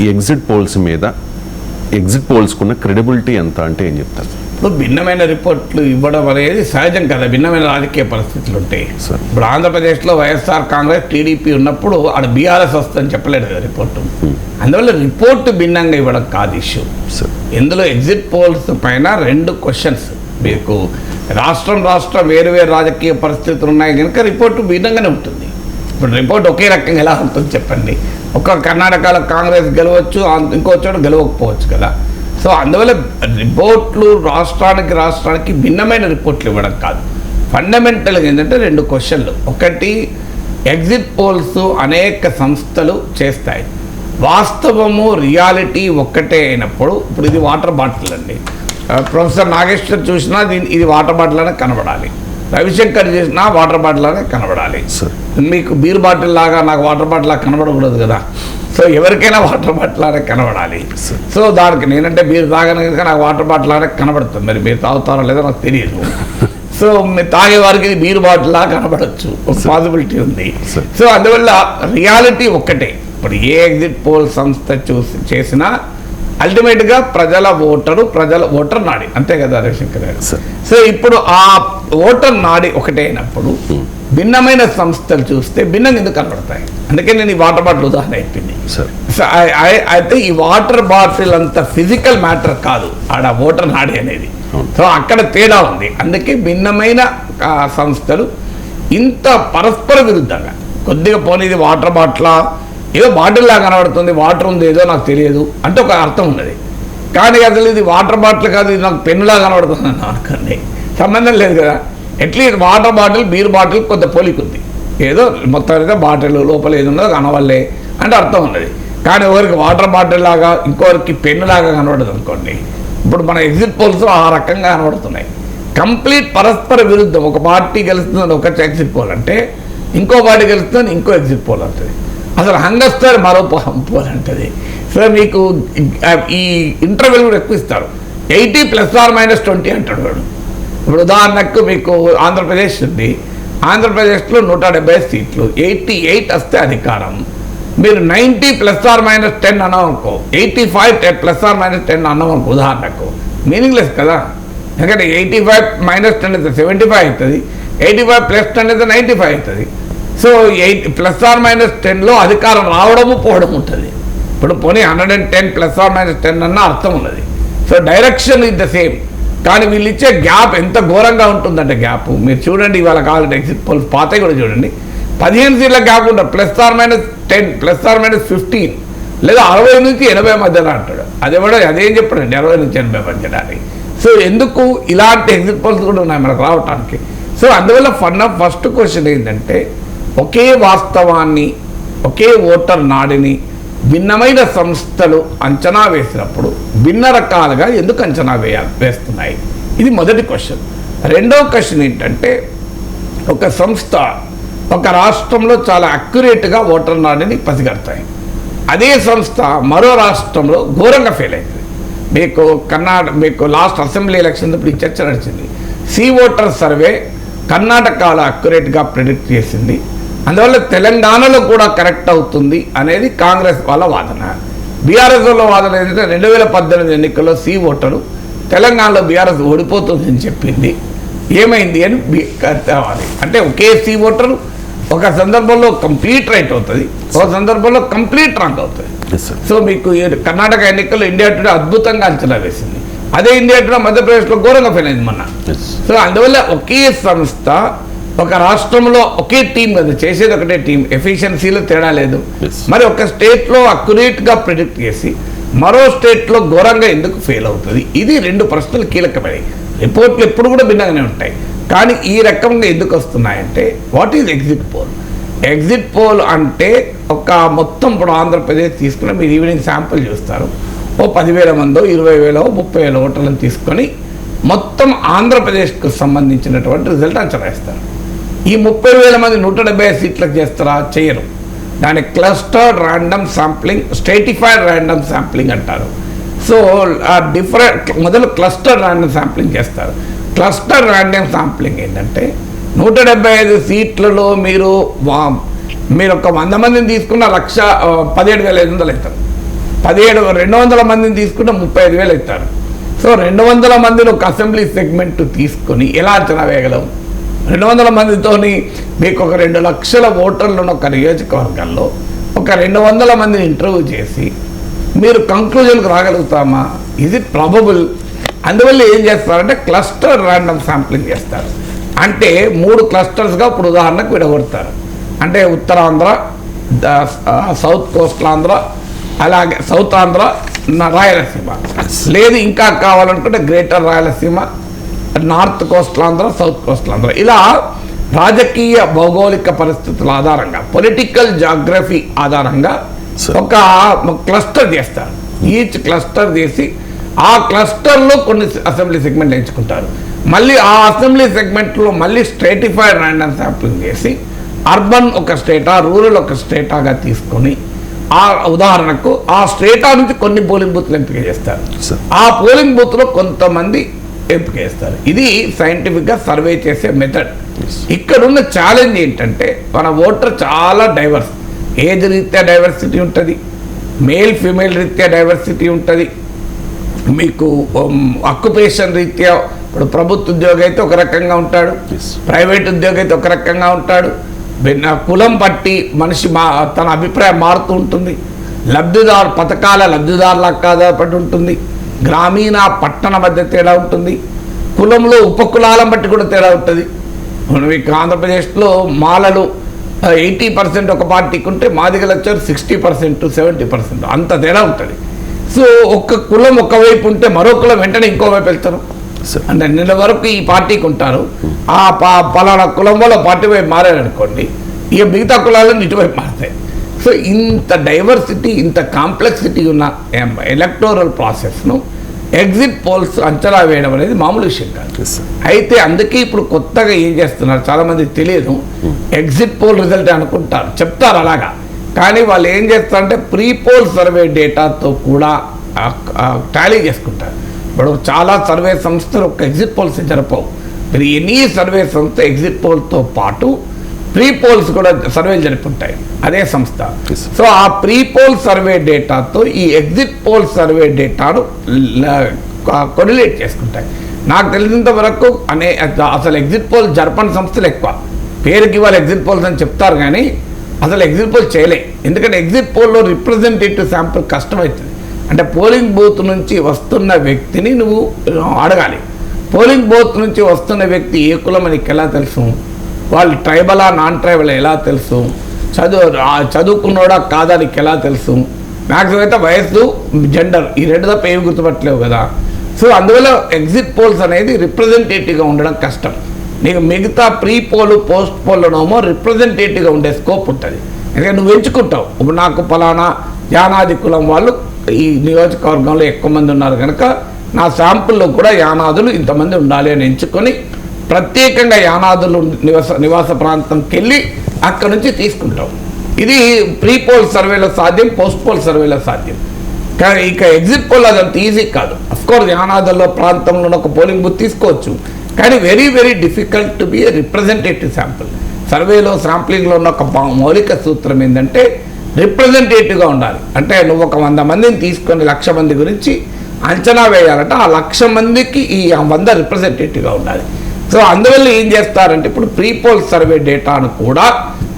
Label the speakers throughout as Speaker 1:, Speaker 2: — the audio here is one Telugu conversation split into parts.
Speaker 1: ఈ ఎగ్జిట్ పోల్స్ మీద ఎగ్జిట్ పోల్స్కున్న క్రెడిబిలిటీ ఎంత అంటే ఏం చెప్తారు?
Speaker 2: ఇప్పుడు భిన్నమైన రిపోర్ట్లు ఇవ్వడం అనేది సహజం కదా, భిన్నమైన రాజకీయ పరిస్థితులు ఉంటాయి. ఇప్పుడు ఆంధ్రప్రదేశ్లో వైఎస్ఆర్ కాంగ్రెస్ టీడీపీ ఉన్నప్పుడు ఆడ బీఆర్ఎస్ వస్తుందని చెప్పలేదు కదా రిపోర్టు. అందువల్ల రిపోర్టు భిన్నంగా ఇవ్వడం కాదు ఇష్యూ. ఇందులో ఎగ్జిట్ పోల్స్ పైన 2 క్వశ్చన్స్. మీకు రాష్ట్రం వేరు రాజకీయ పరిస్థితులు ఉన్నాయి కనుక రిపోర్టు భిన్నంగానే ఉంటుంది. ఇప్పుడు రిపోర్ట్ ఒకే రకంగా ఎలా ఉంటుంది చెప్పండి? ఒక కర్ణాటకలో కాంగ్రెస్ గెలవచ్చు, ఇంకో చోట గెలవకపోవచ్చు కదా. సో అందువల్ల రిపోర్ట్లు రాష్ట్రానికి భిన్నమైన రిపోర్ట్లు ఇవ్వడం కాదు. ఫండమెంటల్గా ఏంటంటే 2 క్వశ్చన్లు. ఒకటి, ఎగ్జిట్ పోల్స్ అనేక సంస్థలు చేస్తాయి. వాస్తవము రియాలిటీ ఒక్కటే అయినప్పుడు, ఇప్పుడు ఇది వాటర్ బాటిల్ అండి, ప్రొఫెసర్ నాగేశ్వర్ చూసినా ఇది వాటర్ బాటిల్ అనే కనబడాలి, రవిశంకర్ చేసినా వాటర్ బాటిల్ అనే కనబడాలి. మీకు బీర్ బాటిల్ లాగా నాకు వాటర్ బాటిల్ లాగా కనబడకూడదు కదా. సో ఎవరికైనా వాటర్ బాటిల్ లాగా కనబడాలి. సో దానికి నేనంటే బీర్ తాగను కనుక నాకు వాటర్ బాటిల్ లాగా కనబడుతుంది. మరి మీరు తాగుతారో లేదో నాకు తెలియదు. సో మీరు తాగే వారికి ఇది బీర్ బాటిల్ లాగా కనబడచ్చు, ఒక పాసిబిలిటీ ఉంది. సో అందువల్ల రియాలిటీ ఒక్కటే. ఇప్పుడు ఏ ఎగ్జిట్ పోల్ సంస్థ చేసినా అల్టిమేట్గా ప్రజల ఓటర్ నాడి, అంతే కదా రవిశంకర్ గారు. సో ఇప్పుడు ఆ ఓటర్ నాడి ఒకటే అయినప్పుడు భిన్నమైన సంస్థలు చూస్తే భిన్నంగా ఎందుకు కనబడతాయి? అందుకే నేను ఈ వాటర్ బాటిల్ ఉదాహరణ అయిపోయింది. అయితే ఈ వాటర్ బాటిల్ అంత ఫిజికల్ మ్యాటర్ కాదు ఆడ ఓటర్ నాడి అనేది. సో అక్కడ తేడా ఉంది. అందుకే భిన్నమైన సంస్థలు ఇంత పరస్పర విరుద్ధంగా కొద్దిగా పోనీ వాటర్ బాటిల్ ఏదో బాటిల్ లాగా కనబడుతుంది, వాటర్ ఉంది ఏదో నాకు తెలియదు అంటే ఒక అర్థం ఉన్నది. కానీ అసలు ఇది వాటర్ బాటిల్ కాదు, ఇది నాకు పెన్నులా కనబడుతుంది అన్న అనుకోండి, సంబంధం లేదు కదా. At least water bottle beer bottle కొంత పోలికుంది, ఏదో మొత్తం అయితే బాటిల్ లోపల ఏది ఉన్నదో కనవల్లే అంటే అర్థం ఉన్నది. కానీ ఎవరికి వాటర్ బాటిల్ లాగా ఇంకొకరికి పెన్నులాగా కనబడదు అనుకోండి. ఇప్పుడు మన ఎగ్జిట్ పోల్స్ ఆ రకంగా కనబడుతున్నాయి. కంప్లీట్ పరస్పర విరుద్ధం. ఒక పార్టీ గెలుస్తుందని ఒక ఎగ్జిట్ పోల్ అంటే, ఇంకో పార్టీ గెలుస్తుందని ఇంకో ఎగ్జిట్ పోల్ అంటుంది. అసలు హంగస్తారు మరో పోల్ అంటుంది. సో మీకు ఈ ఇంటర్వెల్ కూడా ఎక్కువ ఇస్తారు. 80 ± 20 అంటాడు వాడు. ఇప్పుడు ఉదాహరణకు మీకు ఆంధ్రప్రదేశ్ ఉంది, ఆంధ్రప్రదేశ్లో 170 సీట్లు, 88 వస్తే అధికారం. మీరు 90 ± 10 అన్నామనుకో, 85 ± 10 అన్నామనుకో ఉదాహరణకు, మీనింగ్లెస్ కదా. ఎందుకంటే 85 - 10 అయితే 75 అవుతుంది, 85 + 10 అయితే 95 అవుతుంది. సో 8 ± 10లో అధికారం రావడము పోవడం ఉంటుంది. ఇప్పుడు పోనీ 110 ± 10 అన్న అర్థం ఉన్నది. So direction is the same. కానీ వీళ్ళు ఇచ్చే గ్యాప్ ఎంత ఘోరంగా ఉంటుందంటే గ్యాప్ మీరు చూడండి. ఇవాళ కావాలంటే ఎగ్జిట్ పోల్స్ పాతవి కూడా చూడండి, 15 సీట్ల గ్యాప్ ఉంటుంది, ±10 ± 15 లేదా 60 నుంచి 80 మధ్యన అంటాడు. అదేం చెప్పాడండి 60 నుంచి 80 మధ్యన అని. సో ఎందుకు ఇలాంటి ఎగ్జిట్ పోల్స్ కూడా ఉన్నాయి మనకు రావటానికి. సో అందువల్ల ఫస్ట్ క్వశ్చన్ ఏంటంటే, ఒకే వాస్తవాన్ని, ఒకే ఓటర్ నాడిని భిన్నమైన సంస్థలు అంచనా వేసినప్పుడు భిన్న రకాలుగా ఎందుకు అంచనా వేస్తున్నాయి? ఇది మొదటి క్వశ్చన్. రెండవ క్వశ్చన్ ఏంటంటే, ఒక సంస్థ ఒక రాష్ట్రంలో చాలా అక్యురేట్గా ఓటర్ నాడిని పసిగడతాయి, అదే సంస్థ మరో రాష్ట్రంలో ఘోరంగా ఫెయిల్ అవుతుంది. మీకు లాస్ట్ అసెంబ్లీ ఎలక్షన్ ఇప్పుడు ఈ చర్చ నడిచింది. సి ఓటర్ సర్వే కర్ణాటకలో అక్యురేట్గా ప్రిడిక్ట్ చేసింది, అందువల్ల తెలంగాణలో కూడా కరెక్ట్ అవుతుంది అనేది కాంగ్రెస్ వాళ్ళ వాదన. బీఆర్ఎస్ వాళ్ళ వాదన ఏంటంటే 2018 ఎన్నికల్లో సి ఓటరు తెలంగాణలో బీఆర్ఎస్ ఓడిపోతుందని చెప్పింది. ఏమైంది అని తేవాలి అంటే, ఒకే సి ఓటరు ఒక సందర్భంలో కంప్లీట్ రైట్ అవుతుంది, ఒక సందర్భంలో కంప్లీట్ రాంగ్ అవుతుంది. సో మీకు కర్ణాటక ఎన్నికల్లో ఇండియా టుడే అద్భుతంగా అంచనా వేసింది, అదే ఇండియా టుడే మధ్యప్రదేశ్లో ఘోరంగా ఫెయిల్ అయింది మొన్న. సో అందువల్ల ఒకే సంస్థ ఒక రాష్ట్రంలో ఒకే టీం కదా చేసేది, ఒకటే టీం, ఎఫిషియన్సీలో తేడా లేదు. మరి ఒక స్టేట్లో అక్యురేట్గా ప్రిడిక్ట్ చేసి మరో స్టేట్లో ఘోరంగా ఎందుకు ఫెయిల్ అవుతుంది? ఇది 2 ప్రశ్నలు కీలకమైనవి. రిపోర్ట్లు ఎప్పుడు కూడా భిన్నంగానే ఉంటాయి, కానీ ఈ రకంగా ఎందుకు వస్తున్నాయంటే, what is exit poll? Exit poll అంటే ఒక మొత్తం ఇప్పుడు ఆంధ్రప్రదేశ్ తీసుకున్న మీరు ఈవినింగ్ శాంపుల్ చూస్తారు, ఓ 10,000 మందో 20,000 30,000 ఓటర్లను తీసుకొని మొత్తం ఆంధ్రప్రదేశ్కు సంబంధించినటువంటి రిజల్ట్ అంచనా వేస్తారు. ఈ 30,000 మంది 170 సీట్లకు చేస్తారా? చేయరు. దాని clustered random sampling, stratified random sampling అంటారు. సో మొదలు క్లస్టర్ ర్యాండమ్ శాంప్లింగ్ చేస్తారు. క్లస్టర్ ర్యాండమ్ శాంప్లింగ్ ఏంటంటే, 175 సీట్లలో మీరు ఒక 100 మందిని తీసుకున్న 17,500 అవుతారు. 200 మందిని తీసుకుంటే 35,000 ఇస్తారు. సో 200 మందిని ఒక అసెంబ్లీ సెగ్మెంట్ తీసుకొని ఎలా అంచనా వేయగలవు? 200 మందితోని మీకు ఒక 2 లక్షల ఓటర్లు ఉన్న ఒక నియోజకవర్గాల్లో ఒక 200 మందిని ఇంటర్వ్యూ చేసి మీరు కంక్లూజన్కి రాగలుగుతామా? ఇది ప్రాబబుల్. అందువల్ల ఏం చేస్తారంటే క్లస్టర్ ర్యాండమ్ శాంప్లింగ్ చేస్తారు. అంటే 3 క్లస్టర్స్గా ఇప్పుడు ఉదాహరణకు విడగొడతారు. అంటే ఉత్తరాంధ్ర, సౌత్ కోస్టల్ ఆంధ్ర, అలాగే సౌత్ ఆంధ్ర, రాయలసీమ, లేదు ఇంకా కావాలనుకుంటే greater Rayalaseema, north coastal Andhra, south coastal Andhra, ఇలా రాజకీయ భౌగోళిక పరిస్థితుల ఆధారంగా పొలిటికల్ జాగ్రఫీ ఆధారంగా ఒక క్లస్టర్ చేస్తారు. ఈచ్ క్లస్టర్ చేసి ఆ క్లస్టర్లో కొన్ని అసెంబ్లీ సెగ్మెంట్లు ఎంచుకుంటారు. మళ్ళీ ఆ అసెంబ్లీ సెగ్మెంట్లో మళ్ళీ స్ట్రేటిఫైడ్ ర్యాండమ్ శాంప్లింగ్ చేసి అర్బన్ ఒక స్టేటా, రూరల్ ఒక స్టేటాగా తీసుకొని ఆ ఉదాహరణకు ఆ స్టేటా నుంచి కొన్ని పోలింగ్ బూత్లు ఎంపిక చేస్తారు. ఆ పోలింగ్ బూత్లో కొంతమంది ఎంపిక చేస్తారు. ఇది సైంటిఫిక్గా సర్వే చేసే మెథడ్. ఇక్కడున్న ఛాలెంజ్ ఏంటంటే మన ఓటర్ చాలా డైవర్స్, ఏజ్ రీత్యా డైవర్సిటీ ఉంటుంది, మేల్ ఫీమేల్ రీత్యా డైవర్సిటీ ఉంటుంది, మీకు ఆక్యుపేషన్ రీత్యా ఇప్పుడు ప్రభుత్వ ఉద్యోగి అయితే ఒక రకంగా ఉంటాడు, ప్రైవేట్ ఉద్యోగి అయితే ఒక రకంగా ఉంటాడు, కులం బట్టి మనిషి తన అభిప్రాయం మారుతూ ఉంటుంది, లబ్ధిదారు పథకాల లబ్ధిదారులకు ఆధారపడి ఉంటుంది, గ్రామీణ పట్టణ మధ్య తేడా ఉంటుంది, కులంలో ఉపకులాలను బట్టి కూడా తేడా ఉంటుంది. మీకు ఆంధ్రప్రదేశ్లో మాలలు 80% ఒక పార్టీకి ఉంటే మాదిగలు వచ్చారు 60%, 70%, అంత తేడా ఉంటుంది. సో ఒక్క కులం ఒకవైపు ఉంటే మరో కులం వెంటనే ఇంకోవైపు వెళ్తారు. అంటే నిన్న వరకు ఈ పార్టీకి ఉంటారు, ఆ పలానా కులం వల్ల పార్టీ వైపు మారారనుకోండి, ఇక మిగతా కులాలను ఇటువైపు మారుతాయి. సో ఇంత డైవర్సిటీ, ఇంత కాంప్లెక్సిటీ ఉన్న ఎలక్టోరల్ ప్రాసెస్ను ఎగ్జిట్ పోల్స్ అంచనా వేయడం అనేది మామూలు విషయం కాదు. అయితే అందుకే ఇప్పుడు కొత్తగా ఏం చేస్తున్నారు, చాలామందికి తెలియదు, ఎగ్జిట్ పోల్ రిజల్ట్ అనుకుంటారు, చెప్తారు అలాగా, కానీ వాళ్ళు ఏం చేస్తారంటే ప్రీ పోల్ సర్వే డేటాతో కూడా టాలీ చేసుకుంటారు. ఇప్పుడు చాలా సర్వే సంస్థలు ఒక ఎగ్జిట్ పోల్స్ జరపవు. మీరు ఎనీ సర్వే సంస్థ ఎగ్జిట్ పోల్తో పాటు ప్రీ పోల్స్ కూడా సర్వేలు జరుపుంటాయి అదే సంస్థ. సో ఆ ప్రీ పోల్ సర్వే డేటాతో ఈ ఎగ్జిట్ పోల్ సర్వే డేటాను కొరిలేట్ చేసుకుంటాయి. నాకు తెలిసినంత వరకు అసలు ఎగ్జిట్ పోల్ జరపని సంస్థలు ఎక్కువ, పేరుకి వాళ్ళు ఎగ్జిట్ పోల్స్ అని చెప్తారు కానీ అసలు ఎగ్జిట్ పోల్ చేయలే. ఎందుకంటే ఎగ్జిట్ పోల్లో రిప్రజెంటేటివ్ శాంపుల్ కష్టమవుతుంది. అంటే పోలింగ్ బూత్ నుంచి వస్తున్న వ్యక్తిని నువ్వు అడగాలి. పోలింగ్ బూత్ నుంచి వస్తున్న వ్యక్తి ఏ కులం నీకు ఎలా తెలుసు, వాళ్ళు ట్రైబలా నాన్ ట్రైబల్ ఎలా తెలుసు, చదువుకున్నోడా కాదా నీకు ఎలా తెలుసు, మ్యాక్సిమం అయితే వయస్సు, జెండర్, ఈ రెండు తప్ప ఏమి గుర్తుపట్టలేవు కదా. సో అందువల్ల ఎగ్జిట్ పోల్స్ అనేది రిప్రజెంటేటివ్గా ఉండడం కష్టం. నీకు మిగతా ప్రీ పోల్ పోస్ట్ పోల్లోనేమో రిప్రజెంటేటివ్గా ఉండే స్కోప్ ఉంటుంది. ఎందుకంటే నువ్వు ఎంచుకుంటావు, ఇప్పుడు నాకు పలానా యానాది కులం వాళ్ళు ఈ నియోజకవర్గంలో ఎక్కువ మంది ఉన్నారు కనుక నా శాంపుల్లో కూడా యానాదులు ఇంతమంది ఉండాలి అని ఎంచుకొని ప్రత్యేకంగా యానాదులు నివాస ప్రాంతంకి వెళ్ళి అక్కడ నుంచి తీసుకుంటాం. ఇది ప్రీ పోల్ సర్వేలో సాధ్యం, పోస్ట్ పోల్ సర్వేలో సాధ్యం. కానీ ఇక ఎగ్జిట్ పోల్ అదంత ఈజీ కాదు. అఫ్కోర్స్ యానాదుల్లో ప్రాంతంలో ఒక పోలింగ్ బూత్ తీసుకోవచ్చు, కానీ very very difficult to be A representative sample. సర్వేలో శాంప్లింగ్లో ఉన్న ఒక మౌలిక సూత్రం ఏంటంటే రిప్రజెంటేటివ్గా ఉండాలి. అంటే నువ్వు ఒక 100 మందిని తీసుకొని 1,00,000 మంది గురించి అంచనా వేయాలంటే ఆ 1,00,000 మందికి ఈ 100 రిప్రజెంటేటివ్గా ఉండాలి. సో అందువల్ల ఏం చేస్తారంటే ఇప్పుడు ప్రీ పోల్ సర్వే డేటాను కూడా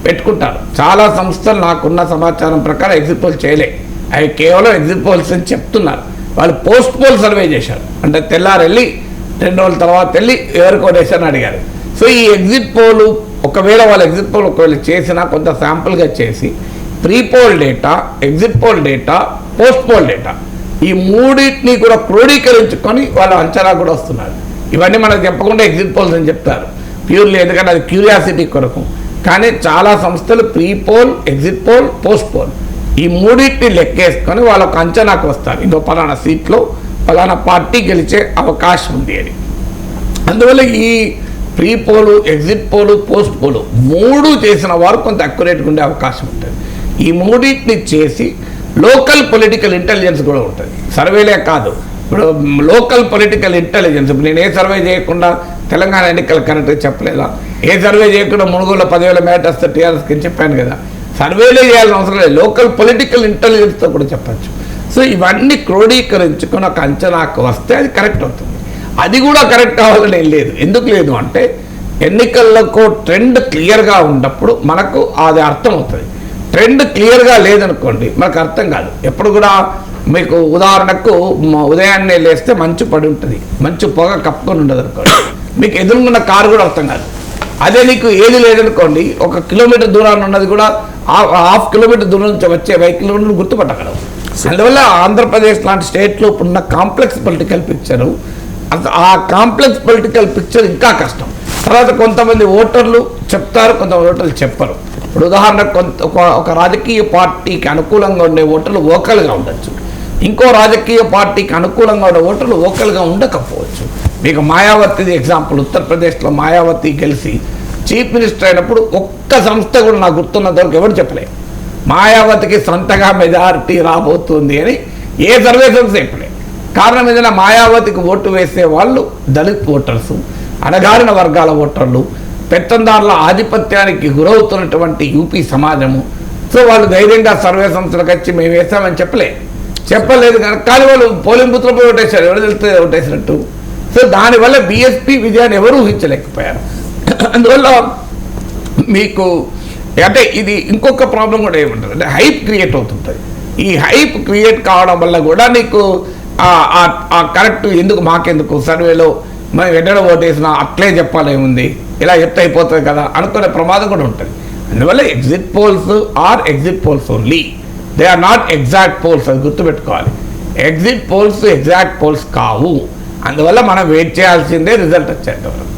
Speaker 2: పెట్టుకుంటారు. చాలా సంస్థలు నాకున్న సమాచారం ప్రకారం ఎగ్జిట్ పోల్ చేయలే, అవి కేవలం ఎగ్జిట్ పోల్స్ అని చెప్తున్నారు. వాళ్ళు పోస్ట్ పోల్ సర్వే చేశారు, అంటే తెల్లారెళ్ళి 2 రోజుల తర్వాత వెళ్ళి ఎవరికి ఓటేసారని అడిగారు. సో ఈ ఎగ్జిట్ పోల్ ఒకవేళ వాళ్ళు ఎగ్జిట్ పోల్ ఒకవేళ చేసినా కొంత శాంపుల్గా చేసి pre poll data, exit poll data, post poll data ఈ మూడింటిని కూడా క్రోడీకరించుకొని వాళ్ళు అంచనా కూడా వస్తున్నారు. ఇవన్నీ మనకు చెప్పకుండా ఎగ్జిట్ పోల్స్ అని చెప్తారు ప్యూర్లీ, ఎందుకంటే అది క్యూరియాసిటీ కొరకు. కానీ చాలా సంస్థలు pre poll, exit poll, post poll ఈ మూడింటిని లెక్కేసుకొని వాళ్ళకు అంచనాకు వస్తారు, ఇంకో పలానా సీట్లో పలానా పార్టీ గెలిచే అవకాశం ఉంది అని. అందువల్ల ఈ pre poll, exit poll, post poll 3 చేసిన వారు కొంత అక్యురేట్గా ఉండే అవకాశం ఉంటుంది. ఈ మూడింటిని చేసి లోకల్ పొలిటికల్ ఇంటెలిజెన్స్ కూడా ఉంటుంది. సర్వేలే కాదు, ఇప్పుడు లోకల్ పొలిటికల్ ఇంటెలిజెన్స్, ఇప్పుడు నేను ఏ సర్వే చేయకుండా తెలంగాణ ఎన్నికలు కరెక్ట్గా చెప్పలేదా, ఏ సర్వే చేయకుండా మునుగోలు 10,000 మేట వస్తే టీఆర్ఎస్కి చెప్పాను కదా. సర్వేలే చేయాల్సిన అవసరం లేదు, లోకల్ పొలిటికల్ ఇంటెలిజెన్స్తో కూడా చెప్పచ్చు. సో ఇవన్నీ క్రోడీకరించుకొని ఒక అంచనాకు వస్తే అది కరెక్ట్ అవుతుంది. అది కూడా కరెక్ట్ కావాలని ఏం లేదు. ఎందుకు లేదు అంటే ఎన్నికలకు ట్రెండ్ క్లియర్గా ఉన్నప్పుడు మనకు అది అర్థమవుతుంది. ట్రెండ్ క్లియర్గా లేదనుకోండి మనకు అర్థం కాదు. ఎప్పుడు కూడా మీకు ఉదాహరణకు ఉదయాన్నే లేస్తే మంచు పడి ఉంటుంది, మంచు పొగ కప్పుకొని ఉండదు అనుకోండి, మీకు ఎదురుకున్న కారు కూడా అర్థం కాదు. అదే నీకు ఏది లేదనుకోండి, 1 కిలోమీటర్ దూరాన్ని ఉన్నది కూడా హాఫ్ కిలోమీటర్ దూరం నుంచి వచ్చే వెహికల్ గుర్తుపట్టగలవు. అందువల్ల ఆంధ్రప్రదేశ్ లాంటి స్టేట్లో ఉన్న కాంప్లెక్స్ పొలిటికల్ పిక్చరు, ఆ కాంప్లెక్స్ పొలిటికల్ పిక్చర్ ఇంకా కష్టం. తర్వాత కొంతమంది ఓటర్లు చెప్తారు, కొంతమంది ఓటర్లు చెప్పరు. ఇప్పుడు ఉదాహరణకు ఒక రాజకీయ పార్టీకి అనుకూలంగా ఉండే ఓటర్లు ఓకల్గా ఉండొచ్చు, ఇంకో రాజకీయ పార్టీకి అనుకూలంగా ఉండే ఓటర్లు ఓకల్గా ఉండకపోవచ్చు. మీకు మాయావతిది ఎగ్జాంపుల్, ఉత్తరప్రదేశ్లో మాయావతి గెలిచి చీఫ్ మినిస్టర్ అయినప్పుడు ఒక్క సంస్థ కూడా నాకు గుర్తున్నంత వరకు ఎవరు చెప్పలేదు మాయావతికి సొంతగా మెజారిటీ రాబోతుంది అని. ఏ సర్వే సంస్థ చెప్పలేదు. కారణం ఏదైనా మాయావతికి ఓటు వేసే వాళ్ళు దళిత్ ఓటర్సు, అణగారిన వర్గాల ఓటర్లు, పెత్తందారుల ఆధిపత్యానికి గురవుతున్నటువంటి యూపీ సమాజము. సో వాళ్ళు ధైర్యంగా సర్వే సంస్థలకు వచ్చి మేము వేస్తామని చెప్పలేదు కానీ వాళ్ళు పోలింగ్ బూత్లో పోయి ఓటేశారు, ఎవరు తెలిస్తే ఓటేసినట్టు. సో దానివల్ల బీఎస్పీ విజయాన్ని ఎవరు ఊహించలేకపోయారు. అందువల్ల మీకు అంటే ఇది ఇంకొక ప్రాబ్లం కూడా ఏముంటుంది అంటే హైప్ క్రియేట్ అవుతుంటుంది. ఈ హైప్ క్రియేట్ కావడం వల్ల కూడా నీకు కరెక్ట్ ఎందుకు మాకెందుకు సర్వేలో మనం ఎన్నడో ఓటేసినా అట్లే చెప్పాలేముంది, ఇలా చెప్తే అయిపోతుంది కదా అనుకునే ప్రమాదం కూడా ఉంటుంది. అందువల్ల exit polls only, they are not exact polls, అది గుర్తుపెట్టుకోవాలి. ఎగ్జిట్ పోల్స్ ఎగ్జాక్ట్ పోల్స్ కావు. అందువల్ల మనం వెయిట్ చేయాల్సిందే రిజల్ట్ వచ్చేంతవరకు.